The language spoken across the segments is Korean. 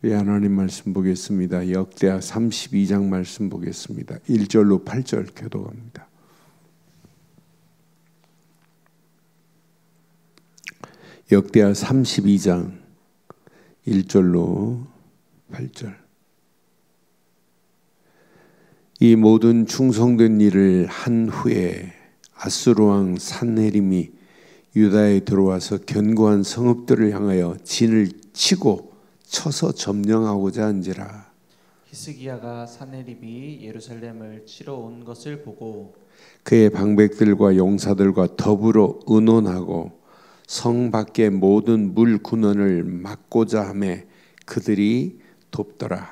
우리 하나님 말씀 보겠습니다. 역대하 32장 말씀 보겠습니다. 1절로 8절 교독합니다. 역대하 32장 1절로 8절. 이 모든 충성된 일을 한 후에 아수르 왕 산헤립이 유다에 들어와서 견고한 성읍들을 향하여 진을 치고 쳐서 점령하고자 한지라. 히스기야가 산헤립이 예루살렘을 치러 온 것을 보고 그의 방백들과 용사들과 더불어 의논하고 성 밖의 모든 물 군원을 막고자 하매 그들이 돕더라.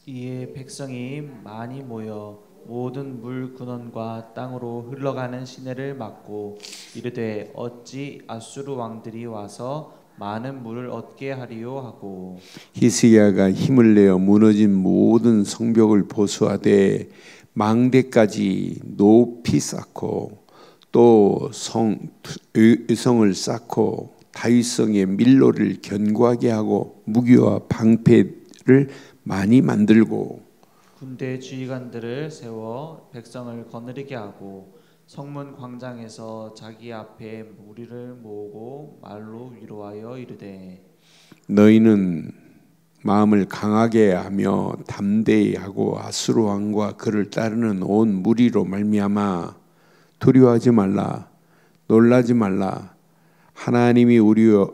이에 백성이 많이 모여 모든 물 군원과 땅으로 흘러가는 시내를 막고 이르되 어찌 아수르 왕들이 와서 많은 물을 얻게 하리요 하고 히스기야가 힘을 내어 무너진 모든 성벽을 보수하되 망대까지 높이 쌓고 또 성을 쌓고 다윗성의 밀로를 견고하게 하고 무기와 방패를 많이 만들고 군대 지휘관들을 세워 백성을 거느리게 하고 성문 광장에서 자기 앞에 무리를 모으고 말로 위로하여 이르되 너희는 마음을 강하게 하며 담대히 하고 아수르 왕과 그를 따르는 온 무리로 말미암아 두려워하지 말라, 놀라지 말라. 하나님이 우리와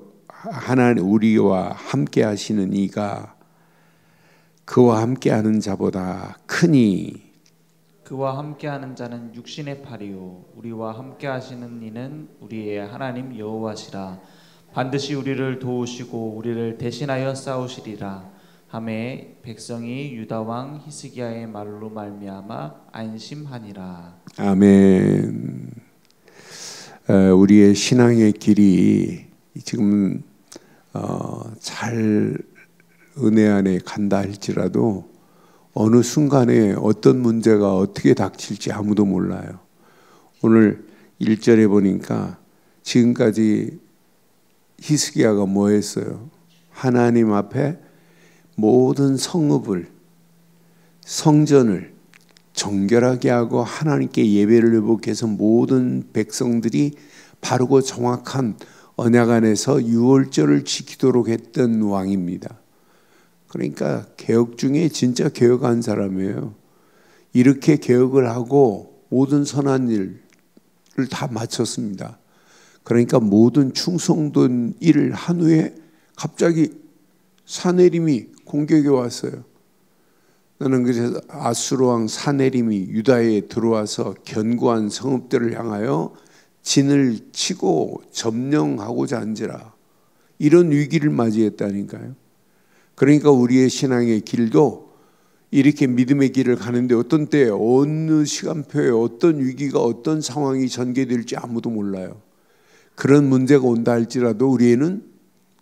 함께 하시는 이가 그와 함께하는 자보다 크니 그와 함께하는 자는 육신의 팔이요 우리와 함께하시는 이는 우리의 하나님 여호와시라. 반드시 우리를 도우시고 우리를 대신하여 싸우시리라 하매 백성이 유다 왕 히스기야의 말로 말미암아 안심하니라. 아멘. 우리의 신앙의 길이 지금 잘 은혜 안에 간다 할지라도 어느 순간에 어떤 문제가 어떻게 닥칠지 아무도 몰라요. 오늘 1절에 보니까 지금까지 히스기야가 뭐 했어요? 하나님 앞에 모든 성읍을 성전을 정결하게 하고 하나님께 예배를 회복해서 모든 백성들이 바르고 정확한 언약 안에서 유월절을 지키도록 했던 왕입니다. 그러니까 개혁 중에 진짜 개혁한 사람이에요. 이렇게 개혁을 하고 모든 선한 일을 다 마쳤습니다. 그러니까 모든 충성된 일을 한 후에 갑자기 산헤립이 공격에 왔어요. 나는 그래서 아수르 왕 산헤립이 유다에 들어와서 견고한 성읍들을 향하여 진을 치고 점령하고자 한지라. 이런 위기를 맞이했다니까요. 그러니까 우리의 신앙의 길도 이렇게 믿음의 길을 가는데 어떤 때에 어느 시간표에 어떤 위기가 어떤 상황이 전개될지 아무도 몰라요. 그런 문제가 온다 할지라도 우리에는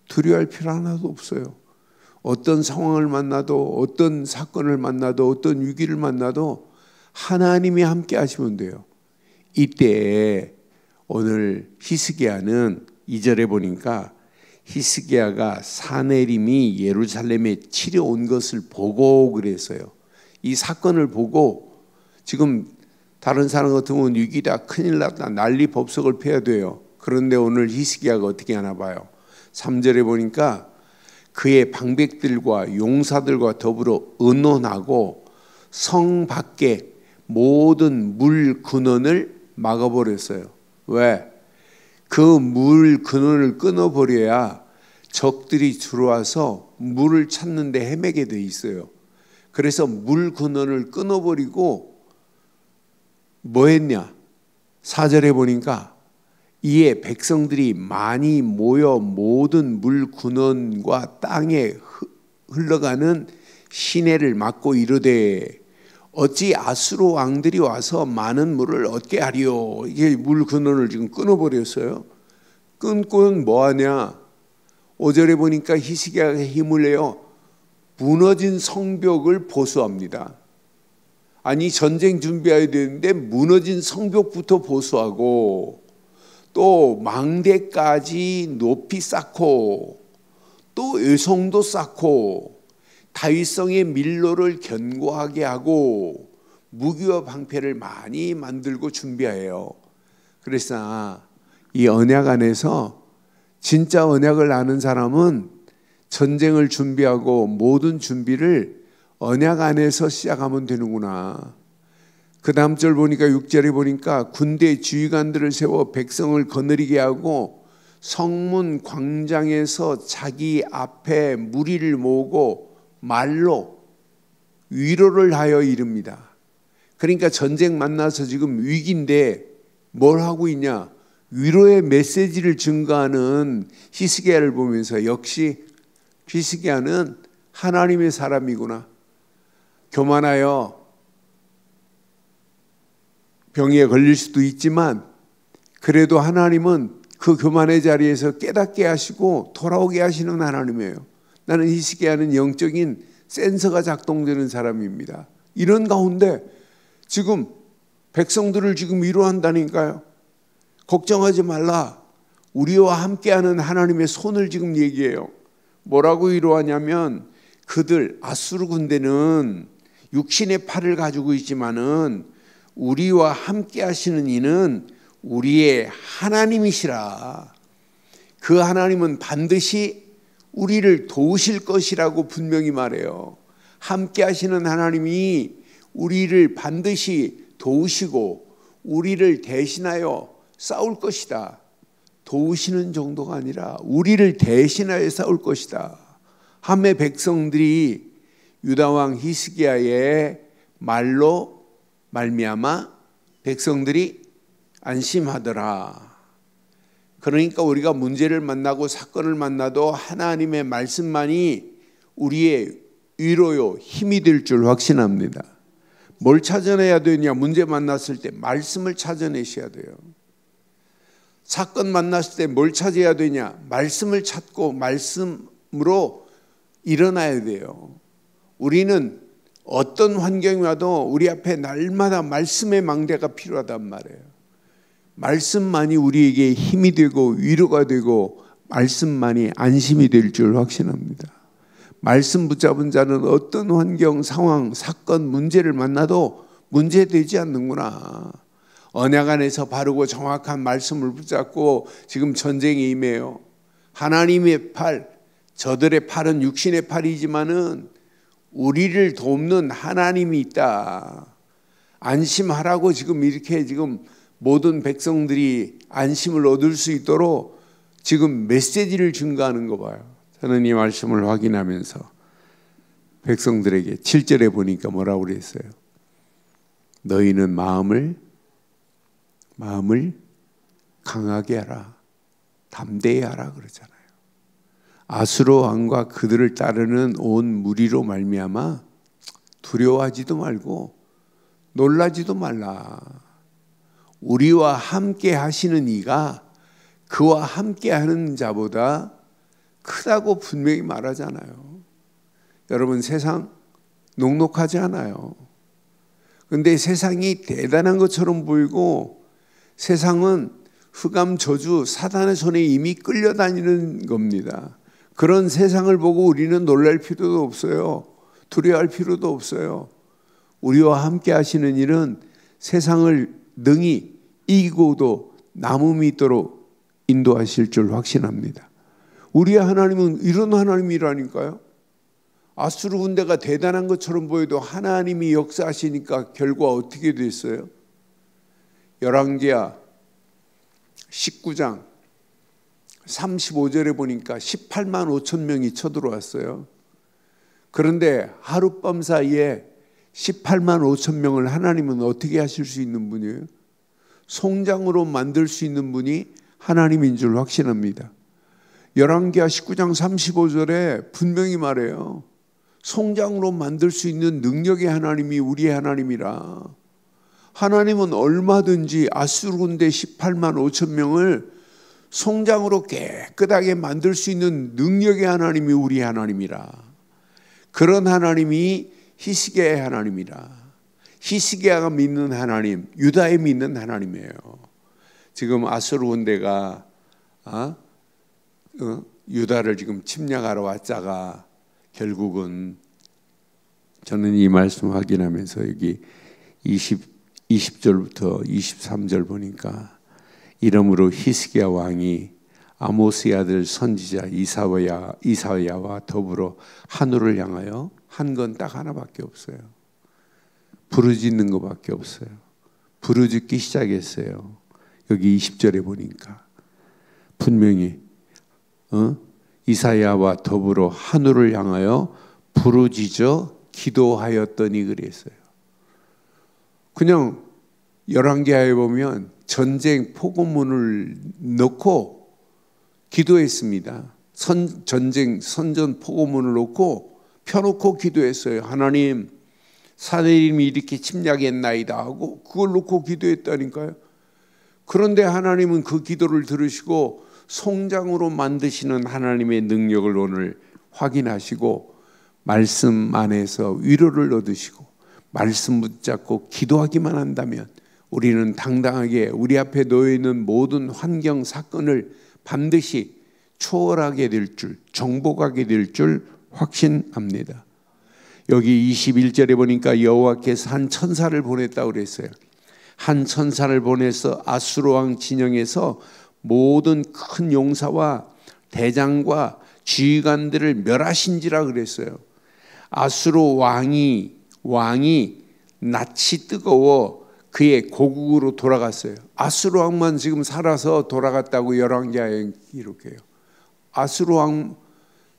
두려워할 필요 하나도 없어요. 어떤 상황을 만나도 어떤 사건을 만나도 어떤 위기를 만나도 하나님이 함께 하시면 돼요. 이때 오늘 히스기야는 2절에 보니까 히스기야가 산헤립이 예루살렘에 치러 온 것을 보고 그랬어요. 이 사건을 보고 지금 다른 사람 같으면 위기다, 큰일 났다, 난리 법석을 펴야 돼요. 그런데 오늘 히스기야가 어떻게 하나 봐요. 3절에 보니까 그의 방백들과 용사들과 더불어 의논하고 성 밖에 모든 물 근원을 막아버렸어요. 왜? 그 물 근원을 끊어버려야 적들이 들어와서 물을 찾는데 헤매게 돼 있어요. 그래서 물 근원을 끊어버리고 뭐 했냐? 4절에 보니까 이에 백성들이 많이 모여 모든 물 근원과 땅에 흘러가는 시내를 막고 이르되 어찌 아수르 왕들이 와서 많은 물을 얻게 하리요. 이게 물 근원을 지금 끊어버렸어요. 끊고는 뭐하냐? 5절에 보니까 히스기야가 힘을 내어 무너진 성벽을 보수합니다. 아니 전쟁 준비해야 되는데 무너진 성벽부터 보수하고 또 망대까지 높이 쌓고 또 의성도 쌓고 다윗성의 밀로를 견고하게 하고 무기와 방패를 많이 만들고 준비해요. 그래서 이 언약 안에서 진짜 언약을 아는 사람은 전쟁을 준비하고 모든 준비를 언약 안에서 시작하면 되는구나. 그 다음 절 보니까 6절에 보니까 군대 지휘관들을 세워 백성을 거느리게 하고 성문 광장에서 자기 앞에 무리를 모으고 말로 위로를 하여 이릅니다. 그러니까 전쟁 만나서 지금 위기인데 뭘 하고 있냐? 위로의 메시지를 증거하는 히스기야를 보면서 역시 히스기야는 하나님의 사람이구나. 교만하여 병에 걸릴 수도 있지만 그래도 하나님은 그 교만의 자리에서 깨닫게 하시고 돌아오게 하시는 하나님이에요. 나는 히스기야는 영적인 센서가 작동되는 사람입니다. 이런 가운데 지금 백성들을 지금 위로한다니까요. 걱정하지 말라. 우리와 함께하는 하나님의 손을 지금 얘기해요. 뭐라고 위로하냐면 그들 아수르 군대는 육신의 팔을 가지고 있지만은 우리와 함께 하시는 이는 우리의 하나님이시라. 그 하나님은 반드시 우리를 도우실 것이라고 분명히 말해요. 함께 하시는 하나님이 우리를 반드시 도우시고 우리를 대신하여 싸울 것이다. 도우시는 정도가 아니라 우리를 대신하여 싸울 것이다. 함의 백성들이 유다왕 히스기야의 말로 말미암아 백성들이 안심하더라. 그러니까 우리가 문제를 만나고 사건을 만나도 하나님의 말씀만이 우리의 위로요 힘이 될 줄 확신합니다. 뭘 찾아내야 되냐? 문제 만났을 때 말씀을 찾아내셔야 돼요. 사건 만났을 때 뭘 찾아야 되냐? 말씀을 찾고 말씀으로 일어나야 돼요. 우리는 어떤 환경이 와도 우리 앞에 날마다 말씀의 망대가 필요하단 말이에요. 말씀만이 우리에게 힘이 되고 위로가 되고 말씀만이 안심이 될 줄 확신합니다. 말씀 붙잡은 자는 어떤 환경, 상황, 사건, 문제를 만나도 문제되지 않는구나. 언약 안에서 바르고 정확한 말씀을 붙잡고 지금 전쟁에 임해요. 하나님의 팔, 저들의 팔은 육신의 팔이지만은 우리를 돕는 하나님이 있다. 안심하라고 지금 이렇게 지금 모든 백성들이 안심을 얻을 수 있도록 지금 메시지를 증거하는 거 봐요. 저는 이 말씀을 확인하면서 백성들에게 7절에 보니까 뭐라고 그랬어요? 너희는 마음을 강하게 하라. 담대히 하라 그러잖아요. 아수르 왕과 그들을 따르는 온 무리로 말미암아 두려워하지도 말고 놀라지도 말라. 우리와 함께 하시는 이가 그와 함께 하는 자보다 크다고 분명히 말하잖아요. 여러분, 세상 녹록하지 않아요. 그런데 세상이 대단한 것처럼 보이고 세상은 흑암 저주 사단의 손에 이미 끌려다니는 겁니다. 그런 세상을 보고 우리는 놀랄 필요도 없어요. 두려워할 필요도 없어요. 우리와 함께 하시는 일은 세상을 능히 이기고도 남음이 있도록 인도하실 줄 확신합니다. 우리의 하나님은 이런 하나님이라니까요. 아수르 군대가 대단한 것처럼 보여도 하나님이 역사하시니까 결과 어떻게 됐어요? 열왕기하 19장 35절에 보니까 18만 5천 명이 쳐들어왔어요. 그런데 하룻밤 사이에 18만 5천 명을 하나님은 어떻게 하실 수 있는 분이에요? 송장으로 만들 수 있는 분이 하나님인 줄 확신합니다. 열왕기하 19장 35절에 분명히 말해요. 송장으로 만들 수 있는 능력의 하나님이 우리의 하나님이라. 하나님은 얼마든지 아수르 군대 18만 5천 명을 송장으로 깨끗하게 만들 수 있는 능력의 하나님이 우리 하나님이라. 그런 하나님이 히스기야의 하나님이라. 히스기야가 믿는 하나님, 유다에 믿는 하나님이에요. 지금 아수르 군대가 유다를 지금 침략하러 왔다가 결국은 저는 이 말씀 확인하면서 여기 20절부터 23절 보니까 이러므로 히스기야 왕이 아모스의 아들 선지자 이사야와 더불어 하늘을 향하여 한 건 딱 하나밖에 없어요. 부르짖는 것밖에 없어요. 부르짖기 시작했어요. 여기 20절에 보니까 분명히 이사야와 더불어 하늘을 향하여 부르짖어 기도하였더니 그랬어요. 그냥 열왕기하에 보면 전쟁 포고문을 넣고 기도했습니다. 선전 포고문을 놓고 펴놓고 기도했어요. 하나님, 사내림이 이렇게 침략했나이다 하고 그걸 놓고 기도했다니까요. 그런데 하나님은 그 기도를 들으시고 송장으로 만드시는 하나님의 능력을 오늘 확인하시고 말씀 안에서 위로를 얻으시고 말씀 붙잡고 기도하기만 한다면 우리는 당당하게 우리 앞에 놓여있는 모든 환경 사건을 반드시 초월하게 될 줄, 정복하게 될 줄 확신합니다. 여기 21절에 보니까 여호와께서 한 천사를 보냈다고 그랬어요. 한 천사를 보내서 아수르 왕 진영에서 모든 큰 용사와 대장과 지휘관들을 멸하신지라 그랬어요. 아수르 왕이 낯이 뜨거워 그의 고국으로 돌아갔어요. 아수르 왕만 지금 살아서 돌아갔다고 열왕기하에 기록해요. 아수르 왕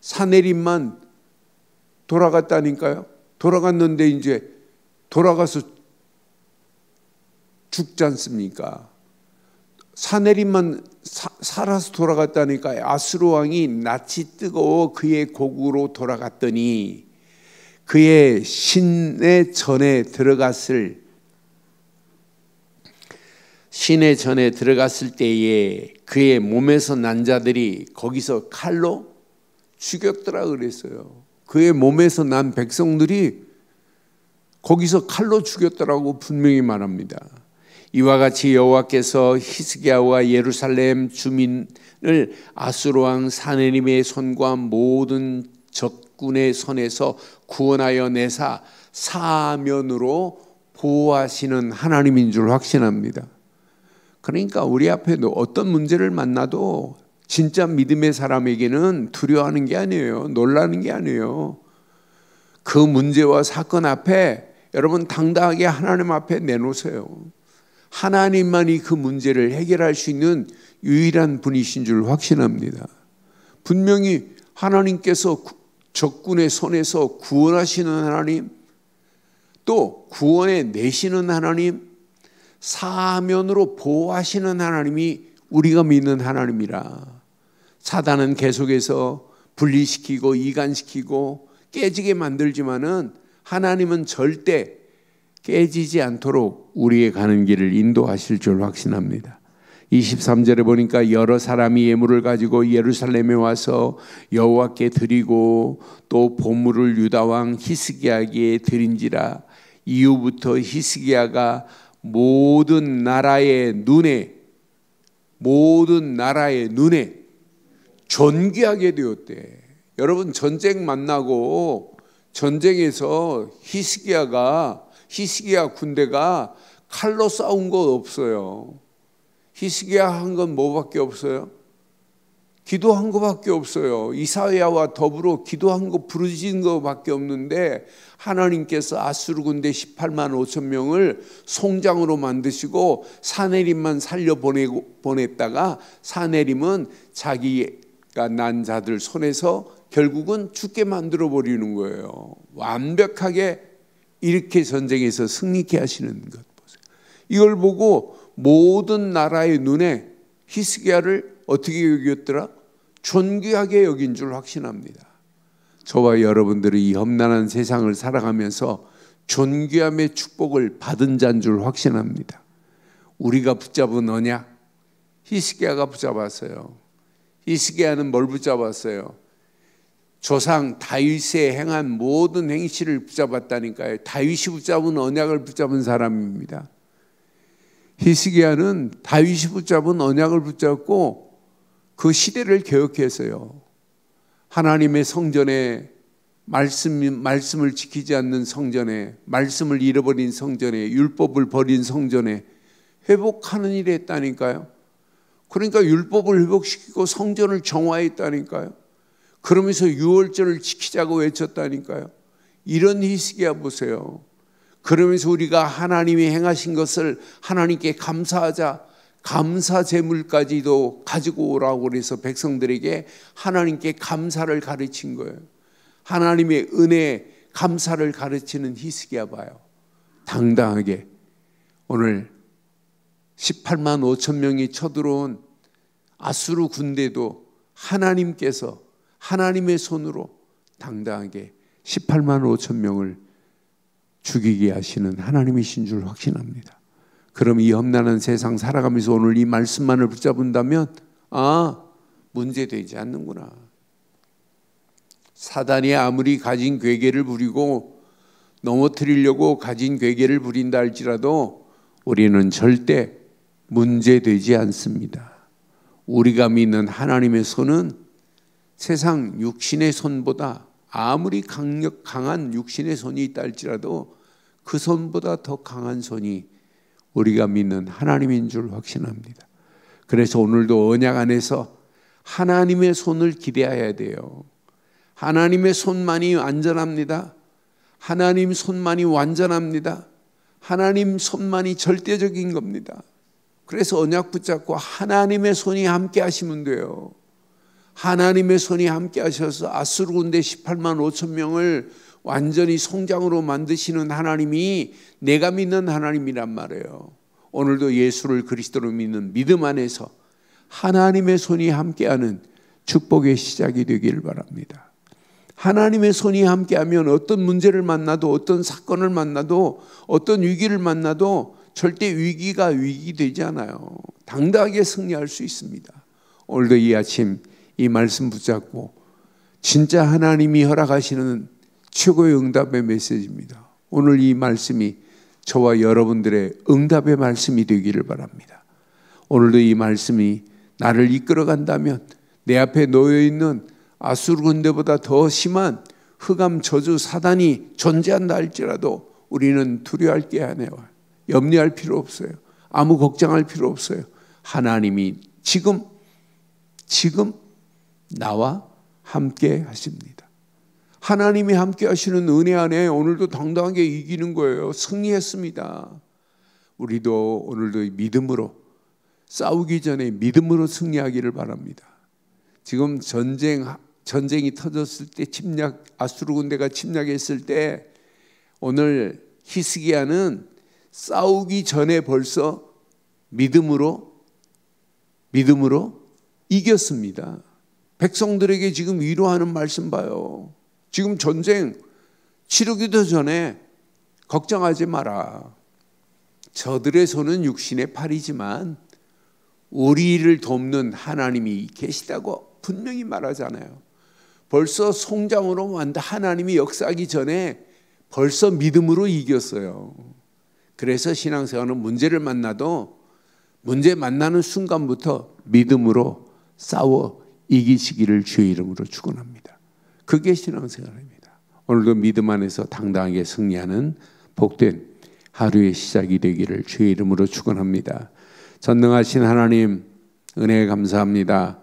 사내림만 돌아갔다니까요. 돌아갔는데 이제 돌아가서 죽지 않습니까? 사내림만 살아서 돌아갔다니까. 아수르 왕이 낯이 뜨거워 그의 고국으로 돌아갔더니 그의 시내 전에 들어갔을 때에 그의 몸에서 난 자들이 거기서 칼로 죽였더라 그랬어요. 그의 몸에서 난 백성들이 거기서 칼로 죽였더라고 분명히 말합니다. 이와 같이 여호와께서 히스기야와 예루살렘 주민을 아수르 왕 사네림의 손과 모든 적군의 손에서 구원하여 내사 사면으로 보호하시는 하나님인 줄 확신합니다. 그러니까 우리 앞에도 어떤 문제를 만나도 진짜 믿음의 사람에게는 두려워하는 게 아니에요. 놀라는 게 아니에요. 그 문제와 사건 앞에 여러분 당당하게 하나님 앞에 내놓으세요. 하나님만이 그 문제를 해결할 수 있는 유일한 분이신 줄 확신합니다. 분명히 하나님께서 적군의 손에서 구원하시는 하나님, 또 구원해 내시는 하나님, 사면으로 보호하시는 하나님이 우리가 믿는 하나님이라. 사단은 계속해서 분리시키고 이간시키고 깨지게 만들지만은 하나님은 절대 깨지지 않도록 우리의 가는 길을 인도하실 줄 확신합니다. 23절에 보니까 여러 사람이 예물을 가지고 예루살렘에 와서 여호와께 드리고 또 보물을 유다 왕 히스기야에게 드린지라. 이후부터 히스기야가 모든 나라의 눈에 존귀하게 되었대. 여러분 전쟁 만나고 전쟁에서 히스기야 군대가 칼로 싸운 거 없어요. 히스기야 한 건 뭐밖에 없어요? 기도한 거밖에 없어요. 이사야와 더불어 기도한 거 부르짖은 거밖에 없는데 하나님께서 아수르 군대 18만 5천 명을 송장으로 만드시고 사내림만 살려 보냈다가 사내림은 자기가 난 자들 손에서 결국은 죽게 만들어 버리는 거예요. 완벽하게 이렇게 전쟁에서 승리케 하시는 것 보세요. 이걸 보고 모든 나라의 눈에 히스기야를 어떻게 여겼더라? 존귀하게 여긴 줄 확신합니다. 저와 여러분들이 이 험난한 세상을 살아가면서 존귀함의 축복을 받은 자인 줄 확신합니다. 우리가 붙잡은 언약, 히스기야가 붙잡았어요. 히스기야는 뭘 붙잡았어요? 조상 다윗의 행한 모든 행실을 붙잡았다니까요. 다윗이 붙잡은 언약을 붙잡은 사람입니다. 히스기야는 다윗이 붙잡은 언약을 붙잡고 그 시대를 개혁했어요. 하나님의 성전에 말씀을 지키지 않는 성전에, 말씀을 잃어버린 성전에, 율법을 버린 성전에 회복하는 일이 했다니까요. 그러니까 율법을 회복시키고 성전을 정화했다니까요. 그러면서 유월절을 지키자고 외쳤다니까요. 이런 히스기야 보세요. 그러면서 우리가 하나님이 행하신 것을 하나님께 감사하자, 감사 제물까지도 가지고 오라고 그래서 백성들에게 하나님께 감사를 가르친 거예요. 하나님의 은혜, 감사를 가르치는 히스기야 봐요. 당당하게 오늘 18만 5천 명이 쳐들어온 아수르 군대도 하나님께서 하나님의 손으로 당당하게 18만 5천 명을 죽이게 하시는 하나님이신 줄 확신합니다. 그럼 이 험난한 세상 살아가면서 오늘 이 말씀만을 붙잡은다면 문제되지 않는구나. 사단이 아무리 가진 괴계를 부리고 넘어뜨리려고 가진 괴계를 부린다 할지라도 우리는 절대 문제되지 않습니다. 우리가 믿는 하나님의 손은 세상 육신의 손보다 아무리 강한 육신의 손이 있다 할지라도 그 손보다 더 강한 손이 우리가 믿는 하나님인 줄 확신합니다. 그래서 오늘도 언약 안에서 하나님의 손을 기대해야 돼요. 하나님의 손만이 안전합니다. 하나님 손만이 완전합니다. 하나님 손만이 절대적인 겁니다. 그래서 언약 붙잡고 하나님의 손이 함께 하시면 돼요. 하나님의 손이 함께 하셔서 아수르 군대 18만 5천 명을 완전히 송장으로 만드시는 하나님이 내가 믿는 하나님이란 말이에요. 오늘도 예수를 그리스도로 믿는 믿음 안에서 하나님의 손이 함께하는 축복의 시작이 되기를 바랍니다. 하나님의 손이 함께하면 어떤 문제를 만나도, 어떤 사건을 만나도, 어떤 위기를 만나도 절대 위기가 위기되지 않아요. 당당하게 승리할 수 있습니다. 오늘도 이 아침 이 말씀 붙잡고 진짜 하나님이 허락하시는 최고의 응답의 메시지입니다. 오늘 이 말씀이 저와 여러분들의 응답의 말씀이 되기를 바랍니다. 오늘도 이 말씀이 나를 이끌어간다면 내 앞에 놓여있는 아수르 군대보다 더 심한 흑암 저주 사단이 존재한다 할지라도 우리는 두려워할 게 아니에요. 염려할 필요 없어요. 아무 걱정할 필요 없어요. 하나님이 지금 나와 함께 하십니다. 하나님이 함께 하시는 은혜 안에 오늘도 당당하게 이기는 거예요. 승리했습니다. 우리도 오늘도 믿음으로 싸우기 전에 믿음으로 승리하기를 바랍니다. 지금 전쟁이 터졌을 때 아수르 군대가 침략했을 때 오늘 히스기야는 싸우기 전에 벌써 믿음으로 이겼습니다. 백성들에게 지금 위로하는 말씀 봐요. 지금 전쟁 치르기도 전에 걱정하지 마라. 저들의 손은 육신의 팔이지만 우리를 돕는 하나님이 계시다고 분명히 말하잖아요. 벌써 송장으로 만든 하나님이 역사하기 전에 벌써 믿음으로 이겼어요. 그래서 신앙생활은 문제를 만나도 문제 만나는 순간부터 믿음으로 싸워 이기시기를 주의 이름으로 축원합니다. 그게 신앙생활입니다. 오늘도 믿음 안에서 당당하게 승리하는 복된 하루의 시작이 되기를 주의 이름으로 축원합니다. 전능하신 하나님 은혜 감사합니다.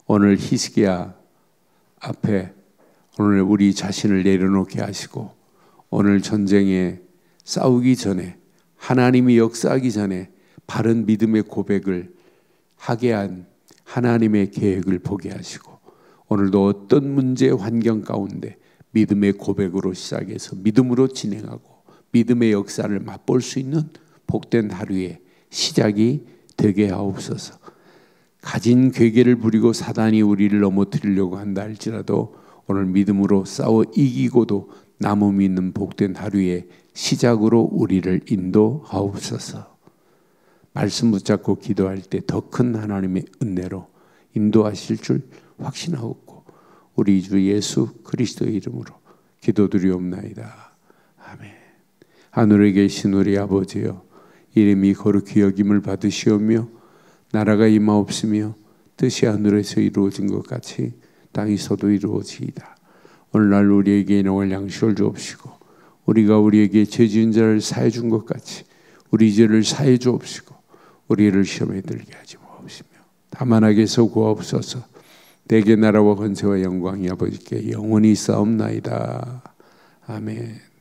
오늘 히스기야 앞에 오늘 우리 자신을 내려놓게 하시고 오늘 전쟁에 싸우기 전에 하나님이 역사하기 전에 바른 믿음의 고백을 하게 한 하나님의 계획을 보게 하시고 오늘도 어떤 문제 환경 가운데 믿음의 고백으로 시작해서 믿음으로 진행하고 믿음의 역사를 맛볼 수 있는 복된 하루의 시작이 되게 하옵소서. 가진 괴계를 부리고 사단이 우리를 넘어뜨리려고 한다 할지라도 오늘 믿음으로 싸워 이기고도 남음 있는 복된 하루의 시작으로 우리를 인도하옵소서. 말씀 붙잡고 기도할 때 더 큰 하나님의 은혜로 인도하실 줄 확신하옵고 우리 주 예수 그리스도의 이름으로 기도드리옵나이다. 아멘. 하늘에 계신 우리 아버지여, 이름이 거룩히 여김을 받으시오며 나라가 임하옵시며 뜻이 하늘에서 이루어진 것 같이 땅에서도 이루어지이다. 오늘날 우리에게 인용할 양식을 주옵시고 우리가 우리에게 죄 지은 자를 사해 준 것 같이 우리 죄를 사해 주옵시고 우리를 시험에 들게 하지 마옵시며 다만 악에서 구하옵소서. 대개 나라와 권세와 영광이 아버지께 영원히 있사옵나이다. 아멘.